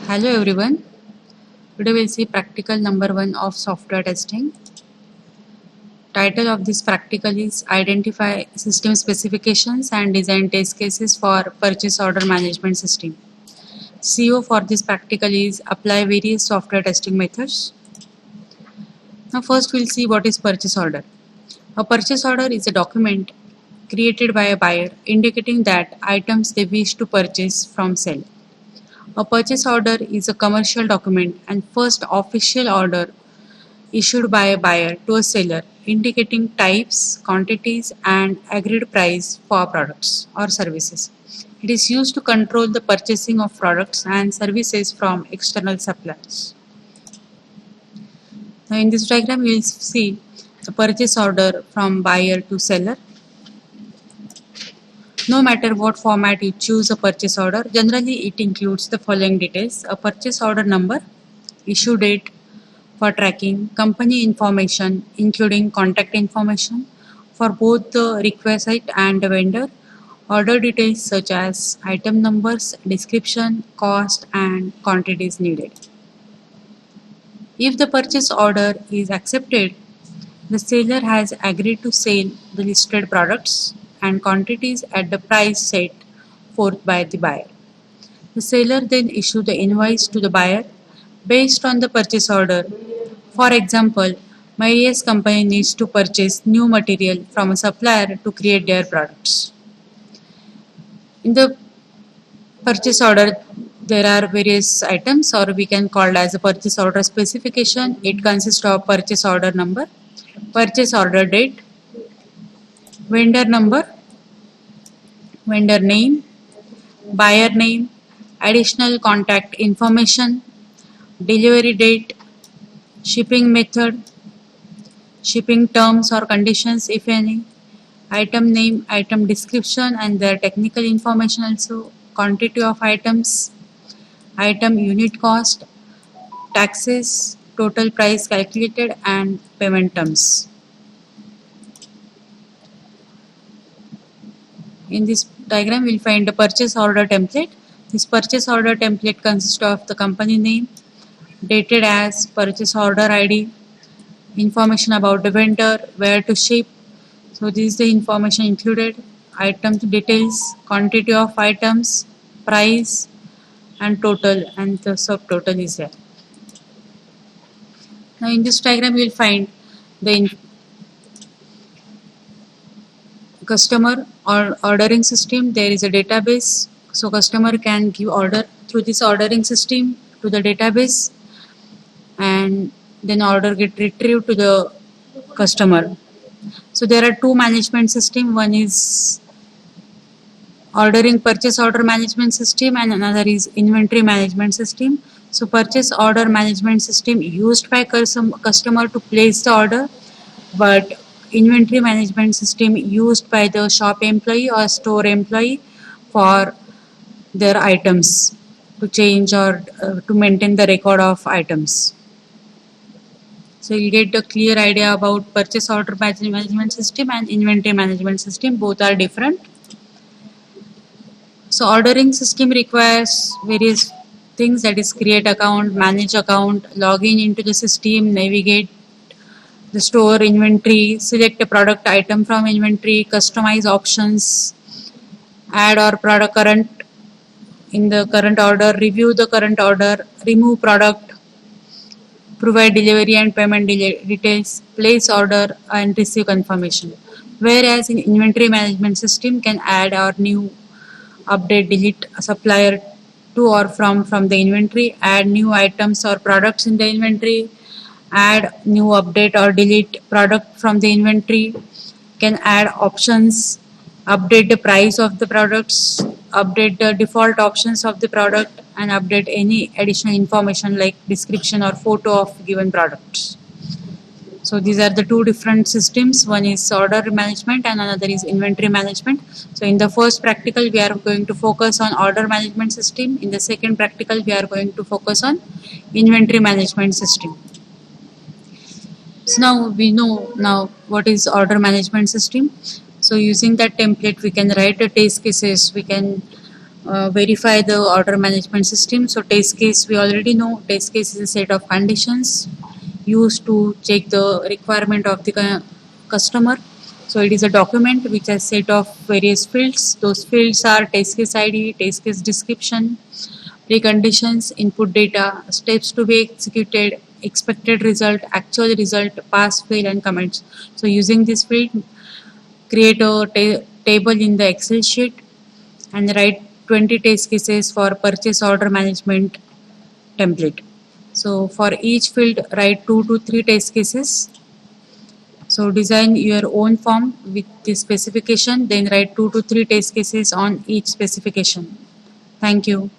Hello everyone. Today we'll see practical number 1 of software testing. Title of this practical is Identify System Specifications and Design Test Cases for Purchase Order Management System. CO for this practical is Apply various software testing methods. Now first we'll see what is purchase order. A purchase order is a document created by a buyer indicating that items they wish to purchase from seller. A purchase order is a commercial document and first official order issued by a buyer to a seller indicating types, quantities, and agreed price for products or services. It is used to control the purchasing of products and services from external suppliers. Now in this diagram you will see the purchase order from buyer to seller. No matter what format you choose a purchase order, generally it includes the following details: a purchase order number, issue date for tracking, company information including contact information for both the requisite and the vendor, order details such as item numbers, description, cost and quantities needed. If the purchase order is accepted, the seller has agreed to sell the listed products and quantities at the price set forth by the buyer. The seller then issues the invoice to the buyer based on the purchase order. For example, Marius company needs to purchase new material from a supplier to create their products. In the purchase order, there are various items, or we can call it as a purchase order specification. It consists of purchase order number, purchase order date, vendor number, vendor name, buyer name, additional contact information, delivery date, shipping method, shipping terms or conditions if any, item name, item description and their technical information also, quantity of items, item unit cost, taxes, total price calculated and payment terms. In this diagram, we will find the purchase order template. This purchase order template consists of the company name, dated as purchase order ID, information about the vendor, where to ship. So this is the information included, item details, quantity of items, price and total, and the subtotal is there. Now in this diagram, you will find the customer or ordering system. There is a database, so customer can give order through this ordering system to the database and then order get retrieved to the customer. So there are two management system. One is ordering purchase order management system and another is inventory management system. So purchase order management system used by customer to place the order, but inventory management system used by the shop employee or store employee for their items to change or to maintain the record of items. So you'll get a clear idea about purchase order management system and inventory management system. Both are different. So ordering system requires various things, that is create account, manage account, log into the system, navigate the store inventory, select a product item from inventory, customize options, add or product current in the current order, review the current order, remove product, provide delivery and payment details, place order and receive confirmation. Whereas in inventory management system can add or new, update, delete a supplier to or from the inventory, add new items or products in the inventory, add new, update or delete product from the inventory, can add options, update the price of the products, update the default options of the product and update any additional information like description or photo of given products. So these are the two different systems. One is order management and another is inventory management. So in the first practical, we are going to focus on order management system. In the second practical, we are going to focus on inventory management system. So now we know now what is order management system. So using that template, we can write the test cases. We can verify the order management system. So test case, we already know test case is a set of conditions used to check the requirement of the customer. So it is a document which has set of various fields. Those fields are test case ID, test case description, preconditions, input data, steps to be executed, expected result, actual result, pass, fail, and comments. So using this field, create a table in the Excel sheet and write 20 test cases for purchase order management template. So for each field, write 2 to 3 test cases. So design your own form with the specification, then write 2 to 3 test cases on each specification. Thank you.